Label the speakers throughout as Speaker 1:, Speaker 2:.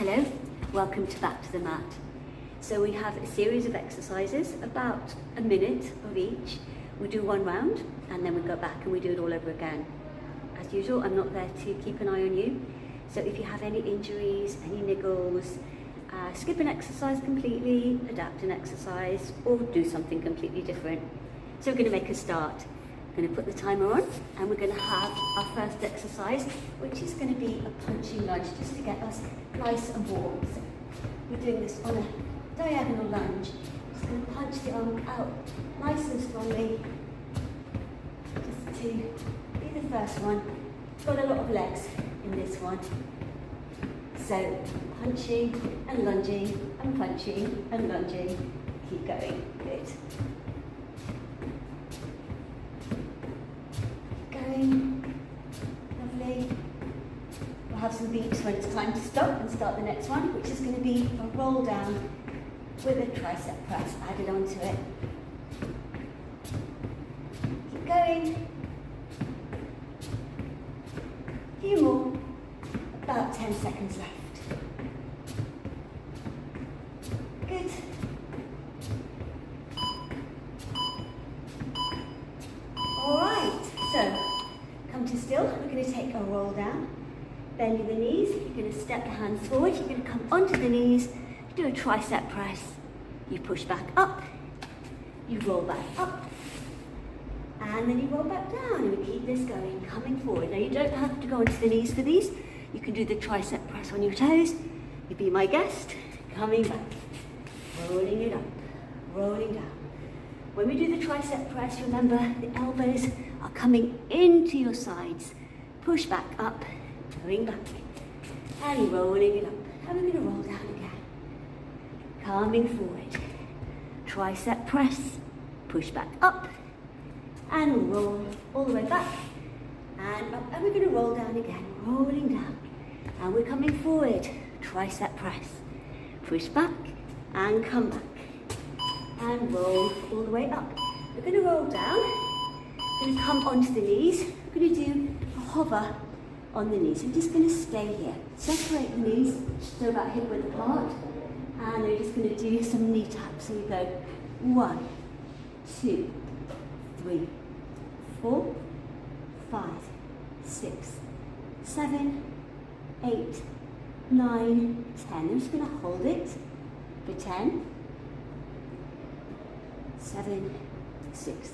Speaker 1: Hello, welcome to Back to the Mat. So we have a series of exercises, about a minute of each. We do one round and then we go back and we do it all over again. As usual, I'm not there to keep an eye on you. So if you have any injuries, any niggles, skip an exercise completely, adapt an exercise, or do something completely different. So we're going to make a start. We're going to put the timer on and we're going to have our first exercise, which is going to be a punching lunge, just to get us nice and warm. So we're doing this on a diagonal lunge. Just going to punch the arm out nice and strongly, just to be the first one. Got a lot of legs in this one. So punching and lunging and punching and lunging. Keep going. Good. Lovely. We'll have some beeps when it's time to stop and start the next one, which is going to be a roll down with a tricep press added onto it. Keep going. A few more. About 10 seconds left. Good. Alright, so come to still. We're going to take a roll down, bending the knees. You're going to step the hands forward. You're going to come onto the knees, do a tricep press. You push back up, you roll back up, and then you roll back down. And we keep this going, coming forward. Now you don't have to go onto the knees for these. You can do the tricep press on your toes. You be my guest. Coming back, rolling it up, rolling down. When we do the tricep press, remember the elbows are coming into your sides. Push back up, going back, and rolling it up. And we're going to roll down again. Coming forward. Tricep press, push back up, and roll all the way back, and up. And we're going to roll down again, rolling down. And we're coming forward. Tricep press, push back, and come back. And roll all the way up. We're going to roll down. We're going to come onto the knees. We're going to do a hover on the knees. I'm just going to stay here. Separate the knees, so about hip width apart. And we're just going to do some knee taps. So we go 1, 2, 3, 4, 5, 6, 7, 8, 9, 10. I'm just going to hold it for 10. 7, 6,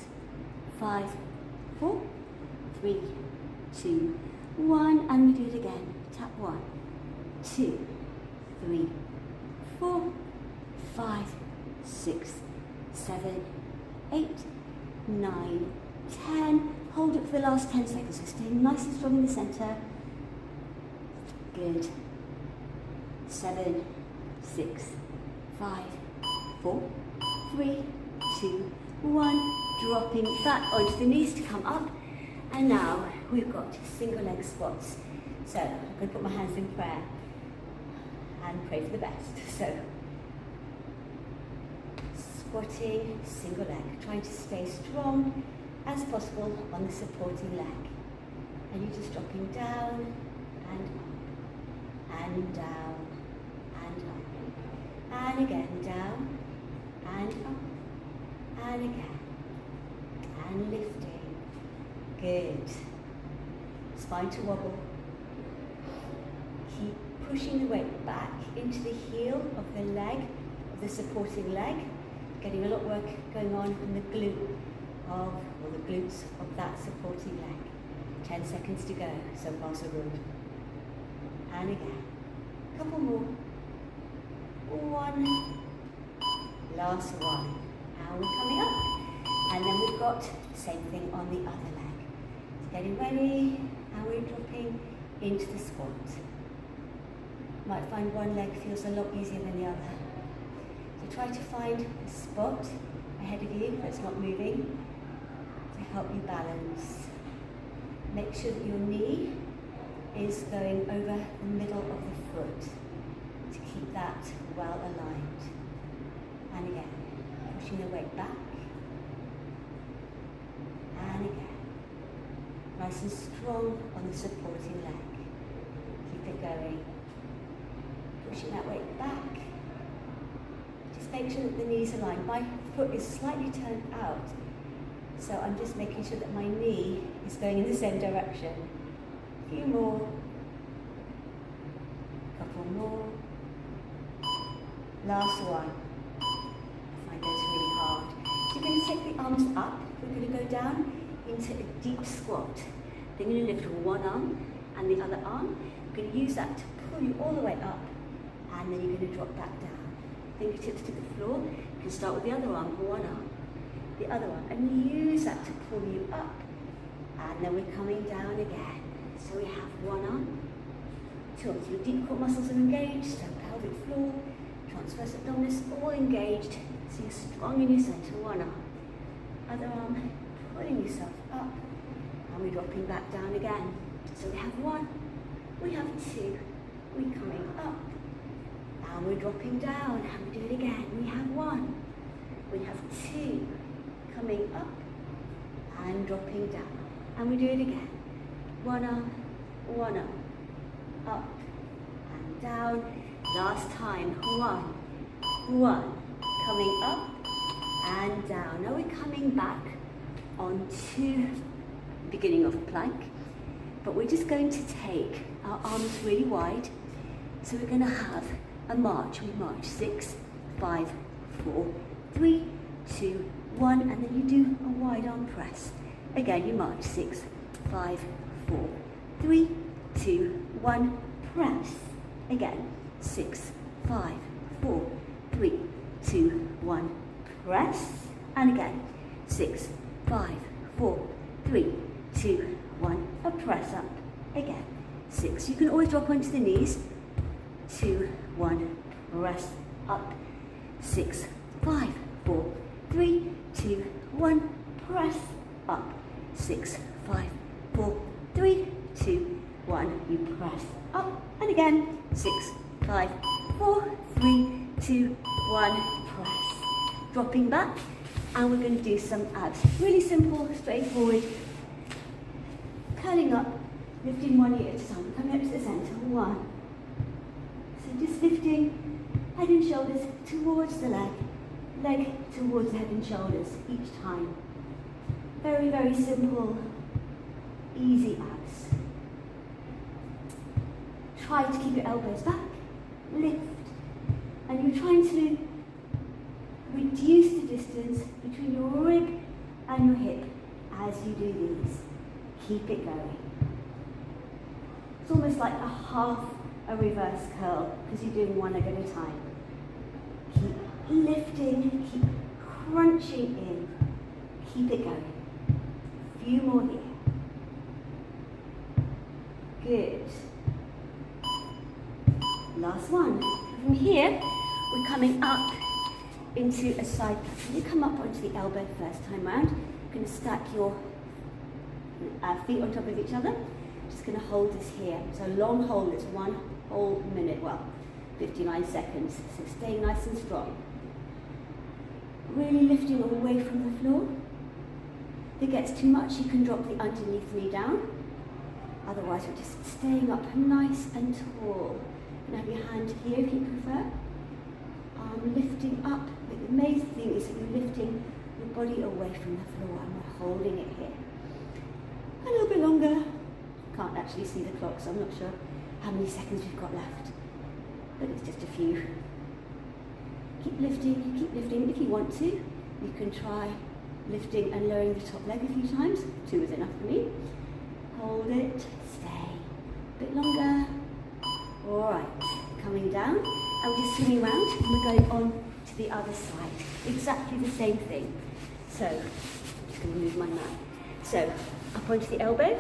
Speaker 1: 5, 4, 3, 2, 1, and we do it again. Tap 1, 2, 3, 4, 5, 6, 7, 8, 9, 10. Hold it for the last 10 seconds. So stay nice and strong in the center. Good. 7, 6, 5, 4, 3, 2, 1, dropping back onto the knees to come up. And now we've got single leg squats. So I'm going to put my hands in prayer and pray for the best. So squatting, single leg, trying to stay strong as possible on the supporting leg. And you're just dropping down and up, and down and up, and again down and up, and again, and lifting. Good. Spine to wobble. Keep pushing the weight back into the heel of the leg, of the supporting leg. Getting a lot of work going on in the glute or the glutes of that supporting leg. 10 seconds to go. So far so good. And again. Couple more. 1. Last one. And we're coming up. And then we've got the same thing on the other leg. So getting ready, and we're dropping into the squat. Might find one leg feels a lot easier than the other. So try to find a spot ahead of you that's not moving to help you balance. Make sure that your knee is going over the middle of the foot to keep that well aligned. And again, pushing the weight back. And again. Nice and strong on the supporting leg. Keep it going. Push pushing that weight back. Just make sure that the knees are aligned. My foot is slightly turned out, so I'm just making sure that my knee is going in the same direction. A few more. Couple more. Last one. I find those really hard. So you're going to take the arms up. We're going to go down into a deep squat. Then you're going to lift one arm and the other arm. You're going to use that to pull you all the way up, and then you're going to drop back down. Fingertips to the floor. You can start with the other arm, one arm, the other one, and use that to pull you up. And then we're coming down again. So we have one arm, two arms. Your deep core muscles are engaged, so pelvic floor, transverse abdominis, all engaged. So you're strong in your center, one arm. Other arm, pulling yourself up, and we're dropping back down again. So we have one, we have two, we're coming up, and we're dropping down, and we do it again. We have one, we have two, coming up, and dropping down, and we do it again. One arm, up, and down. Last time, one, coming up, and down. Now we're coming back onto the beginning of a plank, but we're just going to take our arms really wide. So we're going to have a march. We march 6, 5, 4, 3, 2, 1, and then you do a wide arm press. Again, you march 6, 5, 4, 3, 2, 1, press. Again, 6, 5, 4, 3, 2, 1, press. And again, 6, 5, 4, 3, 2, 1, a press up. Again, 6. You can always drop onto the knees. 2, 1, press up. 6, 5, 4, 3, 2, 1, press up. 6, 5, 4, 3, 2, 1, you press up. And again, 6, 5, 4, 3, 2, 1, press. Dropping back, and we're going to do some abs. Really simple, straightforward. Curling up, lifting one knee at a time, coming up to the center, 1. So just lifting head and shoulders towards the leg towards the head and shoulders each time. Very, very simple, easy abs. Try to keep your elbows back, lift, and you're trying to reduce the distance between your rib and your hip as you do these. Keep it going. It's almost like a reverse curl, because you're doing one leg at a time. Keep lifting, keep crunching in, keep it going. A few more here. Good. Last one. From here, we're coming up into a side plank. You come up onto the elbow first time round. You're going to stack your feet on top of each other. Just going to hold this here. So long hold, it's 1 whole minute, 59 seconds. So stay nice and strong. Really lifting away from the floor. If it gets too much, you can drop the underneath knee down. Otherwise, we're just staying up nice and tall. You can have your hand here if you prefer. Lifting up. But the amazing thing is that you're lifting your body away from the floor, and we're holding it here. A little bit longer. Can't actually see the clock, so I'm not sure how many seconds we've got left. But it's just a few. Keep lifting, keep lifting. If you want to, you can try lifting and lowering the top leg a few times. 2 is enough for me. Hold it, stay. A bit longer. Alright, coming down, and we're just swinging around, and we're going on to the other side. Exactly the same thing. So, I'm just going to move my mat. So, up onto the elbow,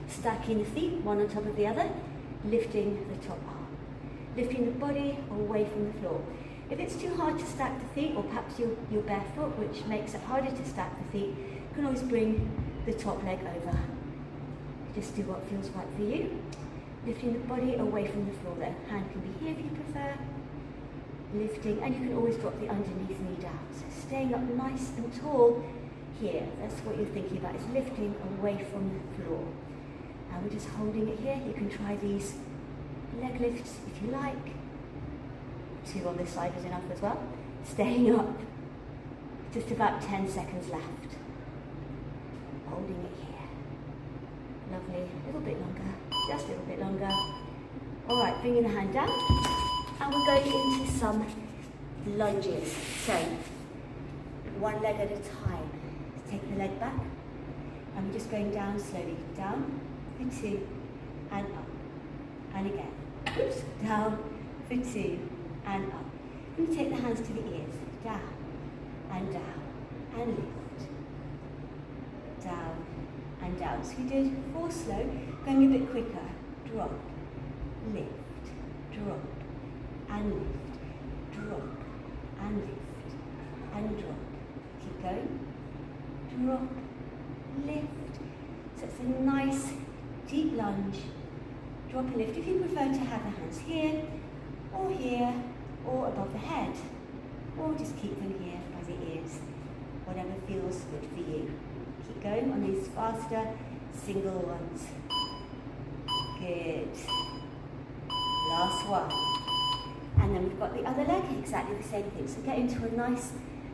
Speaker 1: stacking the feet, one on top of the other, lifting the top arm. Lifting the body away from the floor. If it's too hard to stack the feet, or perhaps you're barefoot, which makes it harder to stack the feet, you can always bring the top leg over. Just do what feels right for you. Lifting the body away from the floor there. Hand can be here if you prefer. Lifting, and you can always drop the underneath knee down. So staying up nice and tall here. That's what you're thinking about, is lifting away from the floor. And we're just holding it here. You can try these leg lifts if you like. 2 on this side is enough as well. Staying up. Just about 10 seconds left. Holding it here. Lovely. A little bit longer. Just a little bit longer. All right, bringing the hand down. And we're going into some lunges. So, one leg at a time. Take the leg back. And we're just going down slowly. Down for 2 and up. And again. Oops. Down for 2 and up. And we take the hands to the ears. Down and down and lift. Down and down. So we did 4 slow. Going a bit quicker. Drop. Lift. Drop. And lift. Drop. And lift. And drop. Keep going. Drop. Lift. So it's a nice deep lunge. Drop and lift. If you prefer to have the hands here, or above the head, or just keep them here by the ears. Whatever feels good for you. Keep going on these faster single ones. Good. Last one. And then we've got the other leg, exactly the same thing. So get into a nice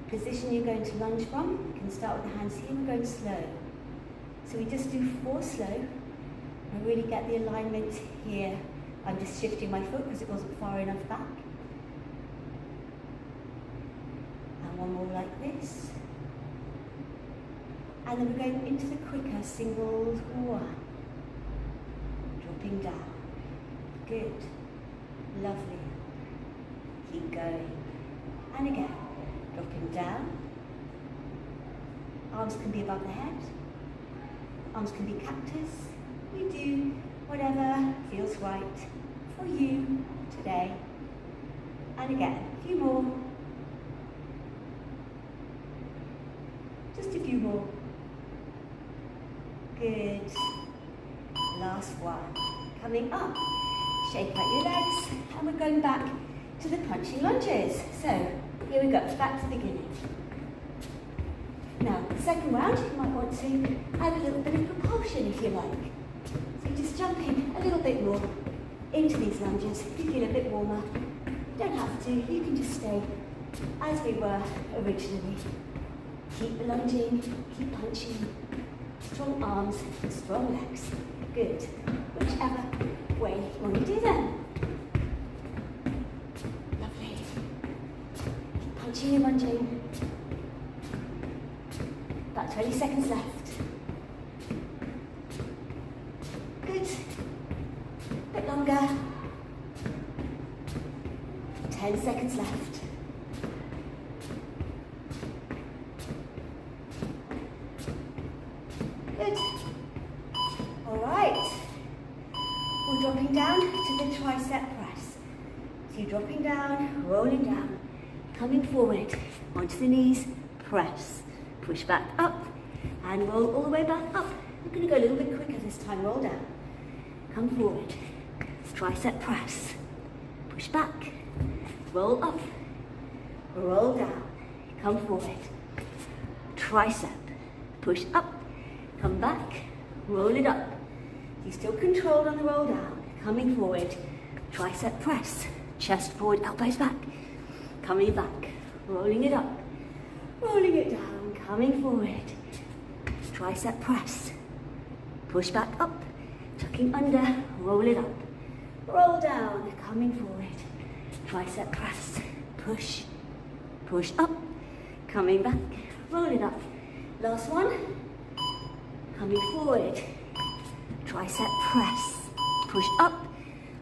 Speaker 1: position you're going to lunge from. You can start with the hands here, we're going slow. So we just do 4 slow. And really get the alignment here. I'm just shifting my foot because it wasn't far enough back. And one more like this. And then we're going into the quicker singles 1. Dropping down. Good. Lovely. Keep going. And again. Dropping down. Arms can be above the head. Arms can be cactus. You do whatever feels right for you today. And again, a few more. Just a few more. Good. Last one. Coming up. Shake out your legs. And we're going back to the punching lunges. So, here we go. Back to the beginning. Now, the second round, you might want to add a little bit of propulsion if you like. So just jump in a little bit more into these lunges. If you feel a bit warmer, you don't have to. You can just stay as we were originally. Keep lunging, keep punching. Strong arms, strong legs. Good. Whichever way you want to do them. Lovely. Keep punching and lunging. About 20 seconds left. Good. Bit longer. 10 seconds left. Good. All right. We're dropping down to the tricep press. So you're dropping down, rolling down, coming forward, onto the knees, press. Push back up and roll all the way back up. We're going to go a little bit quicker this time. Roll down. Come forward. Tricep press. Push back. Roll up. Roll down. Come forward. Tricep. Push up. Come back. Roll it up. You're still controlled on the roll down. Coming forward. Tricep press. Chest forward, elbows back. Coming back. Rolling it up. Rolling it down. Coming forward, tricep press, push back up, tucking under, roll it up, roll down, coming forward, tricep press, push, push up, coming back, roll it up, last one, coming forward, tricep press, push up.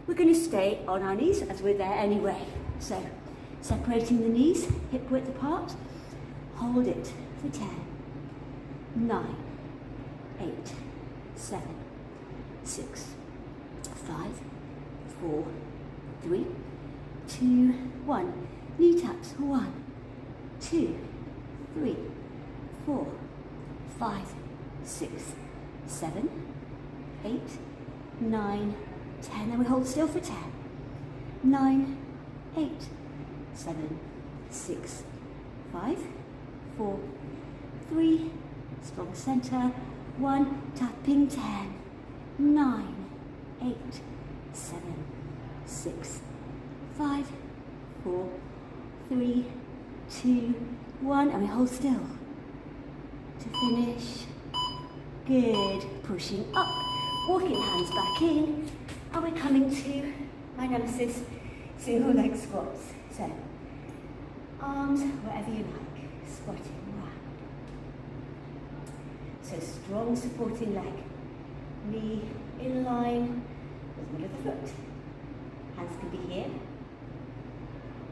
Speaker 1: We're going to stay on our knees as we're there anyway, so separating the knees, hip width apart, hold it for 10, 9, 8, 7, 6, 5, 4, 3, 2, 1. Knee taps. 1, 2, 3, 4, 5, 6, 7, 8, 9, 10. And we hold still for 10, 9, 8, 7, 6, 5, 4, 3, strong center, 1, tapping 10, 9, 8, 7, 6, 5, 4, 3, 2, 1, and we hold still to finish. Good. Pushing up, walking hands back in, and we're coming to my nemesis, single leg squats. So, arms wherever you like, squatting round. So strong supporting leg, knee in line with the middle of the foot. Hands can be here,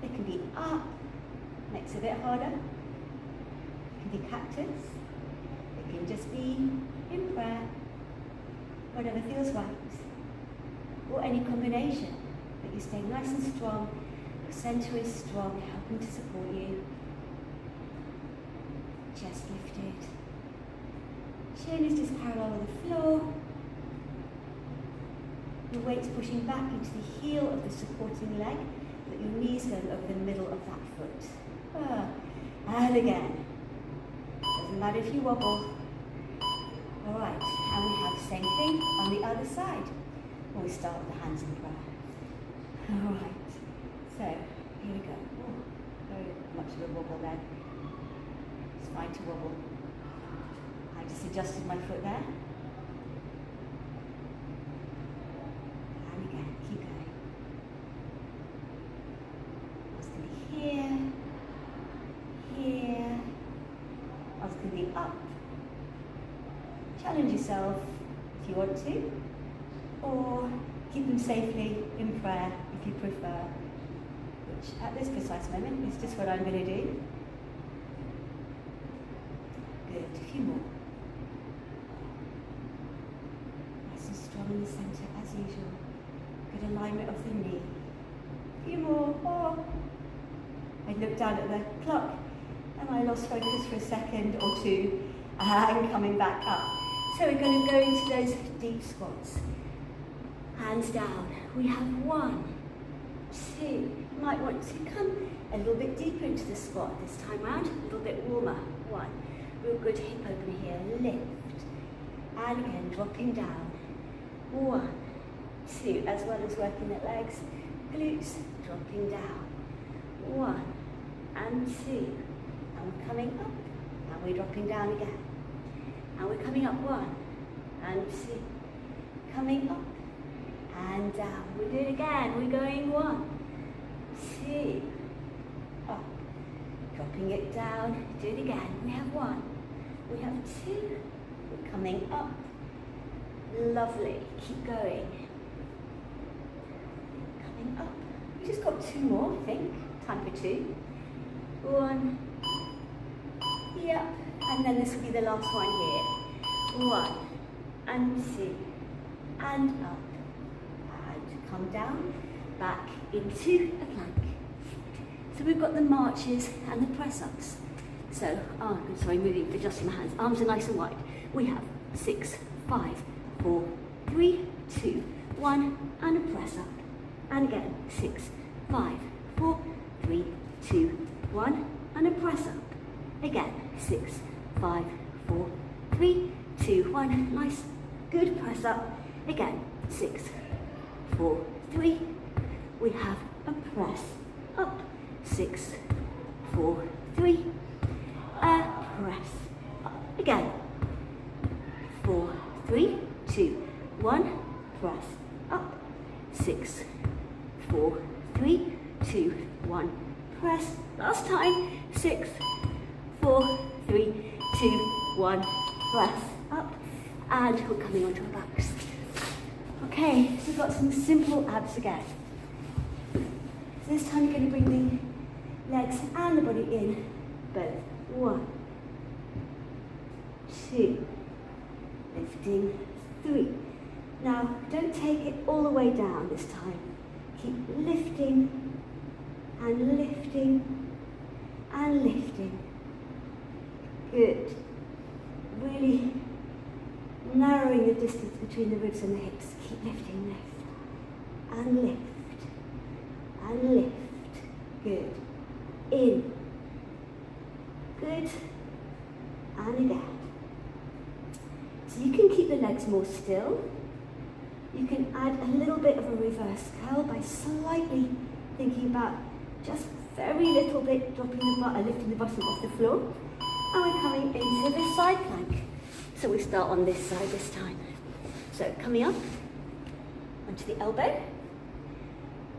Speaker 1: they can be up, makes it a bit harder. It can be cactus, it can just be in prayer, whatever feels right, or any combination, but you stay nice and strong, your centre is strong, helping to support you. Chest lifted, chin is just parallel with the floor, your weight's pushing back into the heel of the supporting leg, but your knees going over the middle of that foot. And again, doesn't matter if you wobble. All right, and we have the same thing on the other side. When we start with the hands in prayer. All right, so here we go. Oh, very much of a wobble there. It's fine to wobble. I just adjusted my foot there. And again, keep going. It's going to be here, here. It's going to be up. Challenge yourself if you want to, or keep them safely in prayer if you prefer, which at this precise moment is just what I'm going to do. Good, a few more. Nice and strong in the centre as usual. Good alignment of the knee. A few more. Oh. I looked down at the clock and I lost focus for a second or two, and coming back up. So we're going to go into those deep squats. Hands down. We have 1, 2. You might want to come a little bit deeper into the squat this time round, a little bit warmer. 1. Real good hip opener here. Lift. And again, dropping down. 1, 2. As well as working the legs, glutes, dropping down. 1 and 2. And we're coming up. And we're dropping down again. And we're coming up 1 and 2, coming up and down. We'll do it again. We're going 1, 2, up, dropping it down. Do it again. We have 1, we have 2, we're coming up. Lovely. Keep going. Coming up. We just got 2 more, I think. Time for 2. 1. Yep. And then this will be the last one here. 1 and 2 and up and come down, back into a plank. So we've got the marches and the press-ups. So, adjusting my hands. Arms are nice and wide. We have 6, 5, 4, 3, 2, 1 and a press-up. And again, 6, 5, 4, 3, 2, 1 and a press-up. Again, 6, 5, 4, 3, 2, 1. Nice, good press up. Again, 6, 4, 3. We have a press up. 6, 4, 3. A press up. Again, 4, 3, 2, 1. Press up. 6, 4, 3, 2, 1. Press. Last time. 6, 4, 3, 2, 1, press up, and we're coming onto our backs. Okay, so we've got some simple abs again. So this time you're going to bring the legs and the body in, both. 1, 2, lifting, 3. Now, don't take it all the way down this time. Keep lifting, and lifting, and lifting. Good. Really narrowing the distance between the ribs and the hips. Keep lifting, lift, and lift, and lift. Good. In. Good. And again. So you can keep the legs more still. You can add a little bit of a reverse curl by slightly thinking about just very little bit, lifting the bottom off the floor. And we're coming into the side plank. So we start on this side this time. So coming up onto the elbow,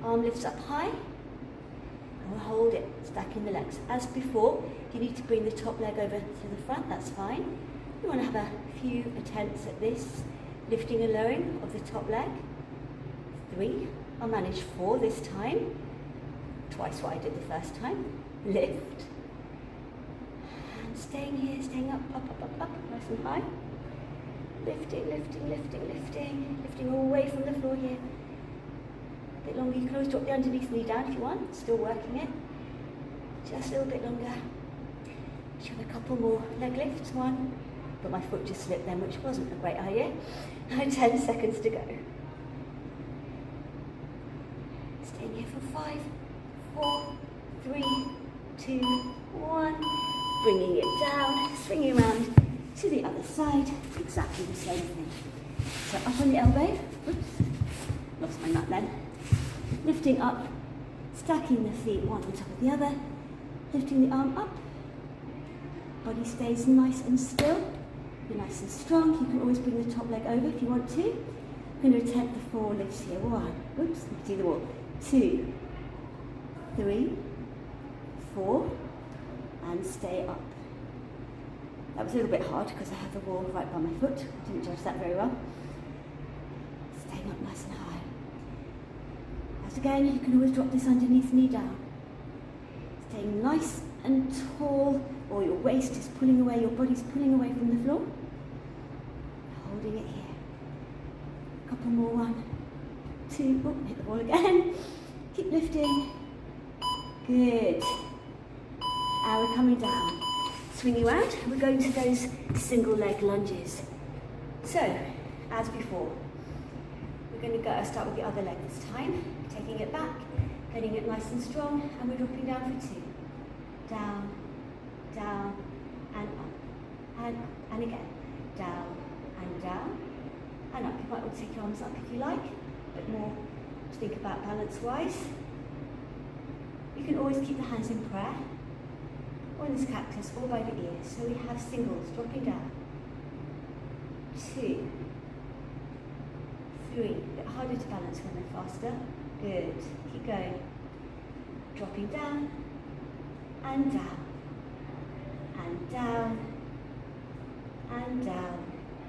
Speaker 1: arm lifts up high, and we'll hold it, stacking the legs. As before, if you need to bring the top leg over to the front, that's fine. You want to have a few attempts at this, lifting and lowering of the top leg. 3, I'll manage 4 this time, twice what I did the first time. Lift, and staying here, staying up, nice and high. Lifting, lifting, lifting, lifting, lifting all the way from the floor here. A bit longer, you can always drop the underneath knee down if you want, still working it. Just a little bit longer. Should have a couple more leg lifts, 1, but my foot just slipped then, which wasn't a great idea. 10 seconds to go. Staying here for 5, 4, 3, 2, 1. Bringing it down, swinging around to the other side, exactly the same thing. So up on the elbow, oops, lost my nut then. Lifting up, stacking the feet one on top of the other, lifting the arm up. Body stays nice and still. You're nice and strong. You can always bring the top leg over if you want to. I'm going to attempt the 4 lifts here. 1, oops, do the wall. 2, 3, 4, and stay up. That was a little bit hard because I have the wall right by my foot. I didn't judge that very well. Staying up nice and high. As again, you can always drop this underneath knee down. Staying nice and tall, or your waist is pulling away, your body's pulling away from the floor. Holding it here. A couple more, 1, 2, oh, hit the wall again. Keep lifting. Good. And we're coming down. Swinging around, and we're going to those single leg lunges. So, as before, we're going to start with the other leg this time, taking it back, getting it nice and strong, and we're dropping down for 2. Down, down, and up, and up, and again. Down, and down, and up. You might want to take your arms up if you like, but more to think about balance-wise. You can always keep the hands in prayer, or in this cactus, or by the ears. So we have singles, dropping down. 2, 3, a bit harder to balance when they're faster. Good, keep going. Dropping down, and down, and down, and down.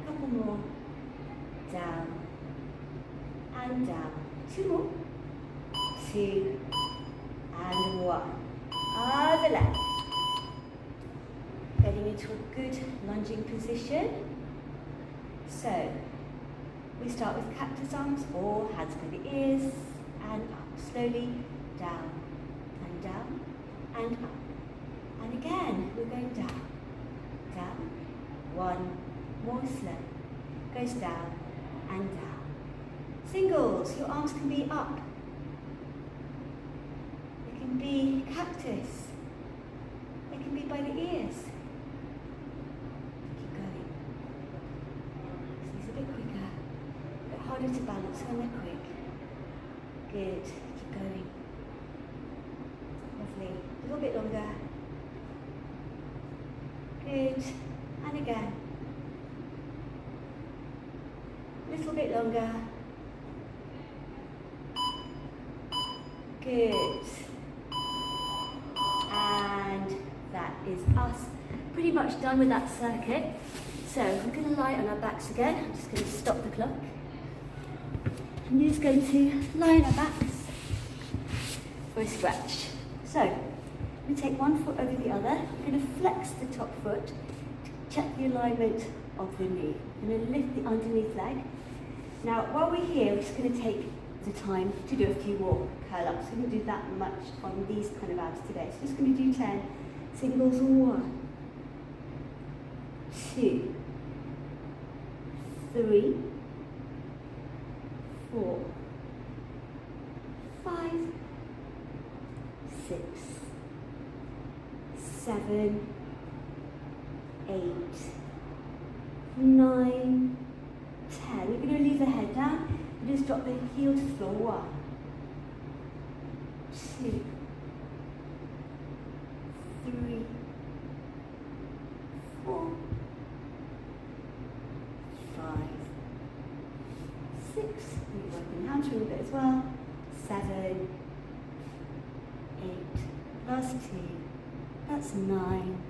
Speaker 1: A couple more. Down, and down. 2 more. 2, and 1. Other leg. Getting into a good lunging position. So, we start with cactus arms or hands by the ears and up. Slowly down and down and up. And again, we're going down, down. 1 more slow. Goes down and down. Singles, your arms can be up. They can be cactus. They can be by the ears. Harder to balance when they're quick. Good, keep going. Lovely, a little bit longer. Good, and again. A little bit longer. Good. And that is us. Pretty much done with that circuit. So we're going to lie on our backs again. I'm just going to stop the clock. And you're just going to lie on our backs for a stretch. So, I'm going to take one foot over the other. I'm going to flex the top foot to check the alignment of the knee. I'm going to lift the underneath leg. Now, while we're here, we're just going to take the time to do a few more curl-ups. We didn't do that much on these kind of abs today. So, just going to do 10 singles. 1, 2, 3, 4, 5, 6, 7, 8, 9, 10. We're going to leave the head down and just drop the heel to the floor. 1, 2, 3, 4, 5, 6. You're working the hamstring a bit as well. 7, 8. Last 2. That's 9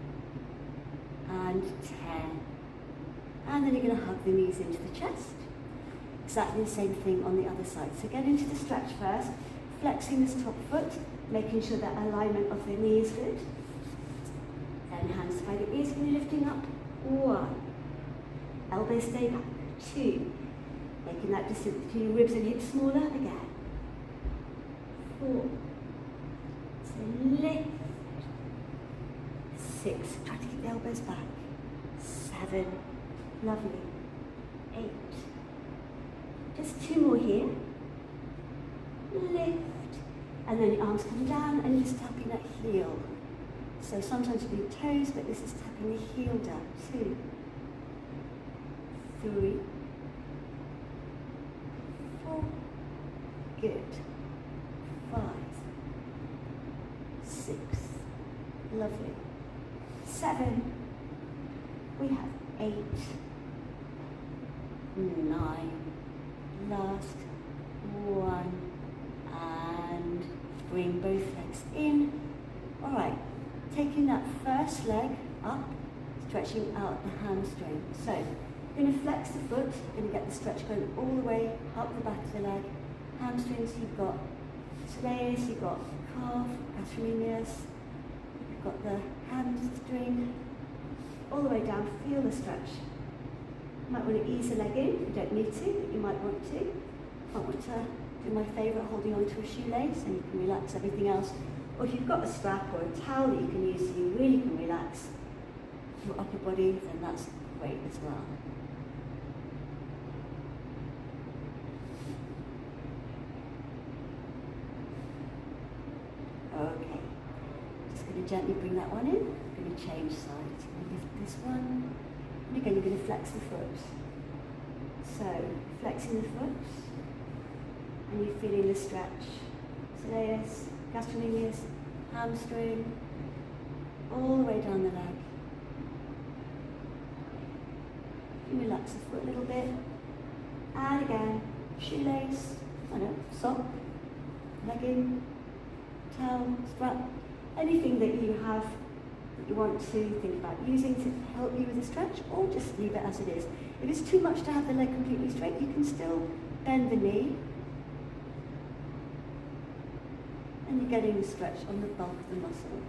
Speaker 1: and 10. And then you're going to hug the knees into the chest. Exactly the same thing on the other side. So get into the stretch first, flexing this top foot, making sure that alignment of the knee is good. Then hands by the ears, you're lifting up. 1. Elbows stay back. 2. Making that distance between your ribs and hips smaller again. 4. So lift. 6. Try to keep the elbows back. 7. Lovely. 8. Just 2 more here. Lift. And then the arms come down and you're just tapping that heel. So sometimes you do toes, but this is tapping the heel down. 2, 3, 4. Good. 5, 6. Lovely. 7. We have 8, 9. Last 1. And bring both legs in. All right. Taking that first leg up, stretching out the hamstring. So you're going to flex the foot. You're going to get the stretch going all the way up the back of the leg. Hamstrings. You've got soleus. You've got calf, gastrocnemius. You've got the hamstring. All the way down, feel the stretch. You might want to ease the leg in, you don't need to, but you might want to. I want to do my favourite, holding on to a shoelace, and you can relax everything else. Or if you've got a strap or a towel that you can use so you really can relax your upper body, then that's great as well. Okay, just going to gently bring that one in. I'm going to change sides. Lift this one, and again you're going to flex the foot. So, flexing the foot, and you're feeling the stretch. Soleus, gastrocnemius, hamstring, all the way down the leg. You relax the foot a little bit, and again, shoelace, sock, legging, towel, strap, anything that you have you want to think about using to help you with the stretch, or just leave it as it is. If it's too much to have the leg completely straight, you can still bend the knee, and you're getting the stretch on the bulk of the muscle.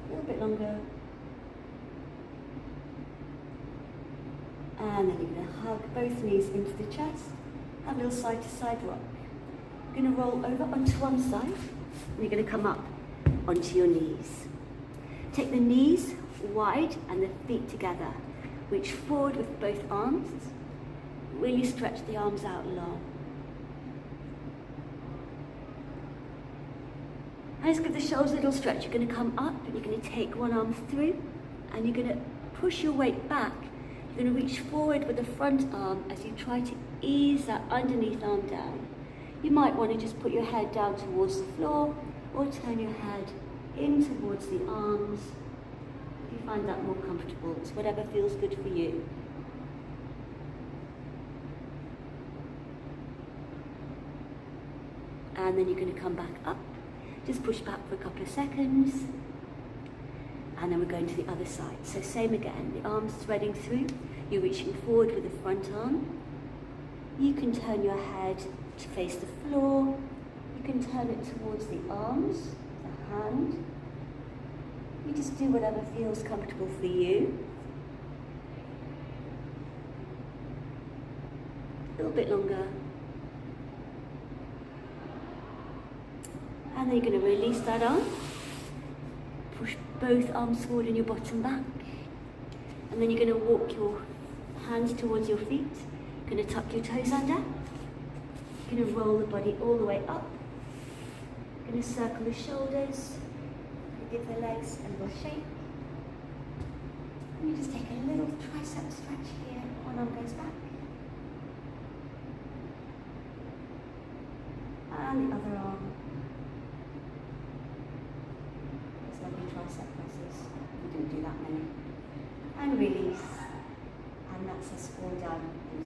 Speaker 1: A little bit longer. And then you're going to hug both knees into the chest, have a little side to side rock. You're going to roll over onto one side, and you're going to come up onto your knees. Take the knees wide and the feet together. Reach forward with both arms. Really stretch the arms out long. And just give the shoulders a little stretch. You're going to come up, and you're going to take one arm through, and you're going to push your weight back. You're going to reach forward with the front arm as you try to ease that underneath arm down. You might want to just put your head down towards the floor, or turn your head in towards the arms. If you find that more comfortable, it's whatever feels good for you. And then you're going to come back up. Just push back for a couple of seconds. And then we're going to the other side. So same again, the arms threading through. You're reaching forward with the front arm. You can turn your head to face the floor. You can turn it towards the arms, the hand. You just do whatever feels comfortable for you. A little bit longer. And then you're going to release that arm. Push both arms forward and your bottom back. And then you're going to walk your hands towards your feet. You're going to tuck your toes under. You're going to roll the body all the way up. You're going to circle the shoulders. Give the legs a little shake. And you just take a little tricep stretch here. One arm goes back. And the other arm. Those lovely tricep presses. We didn't do that many. And release.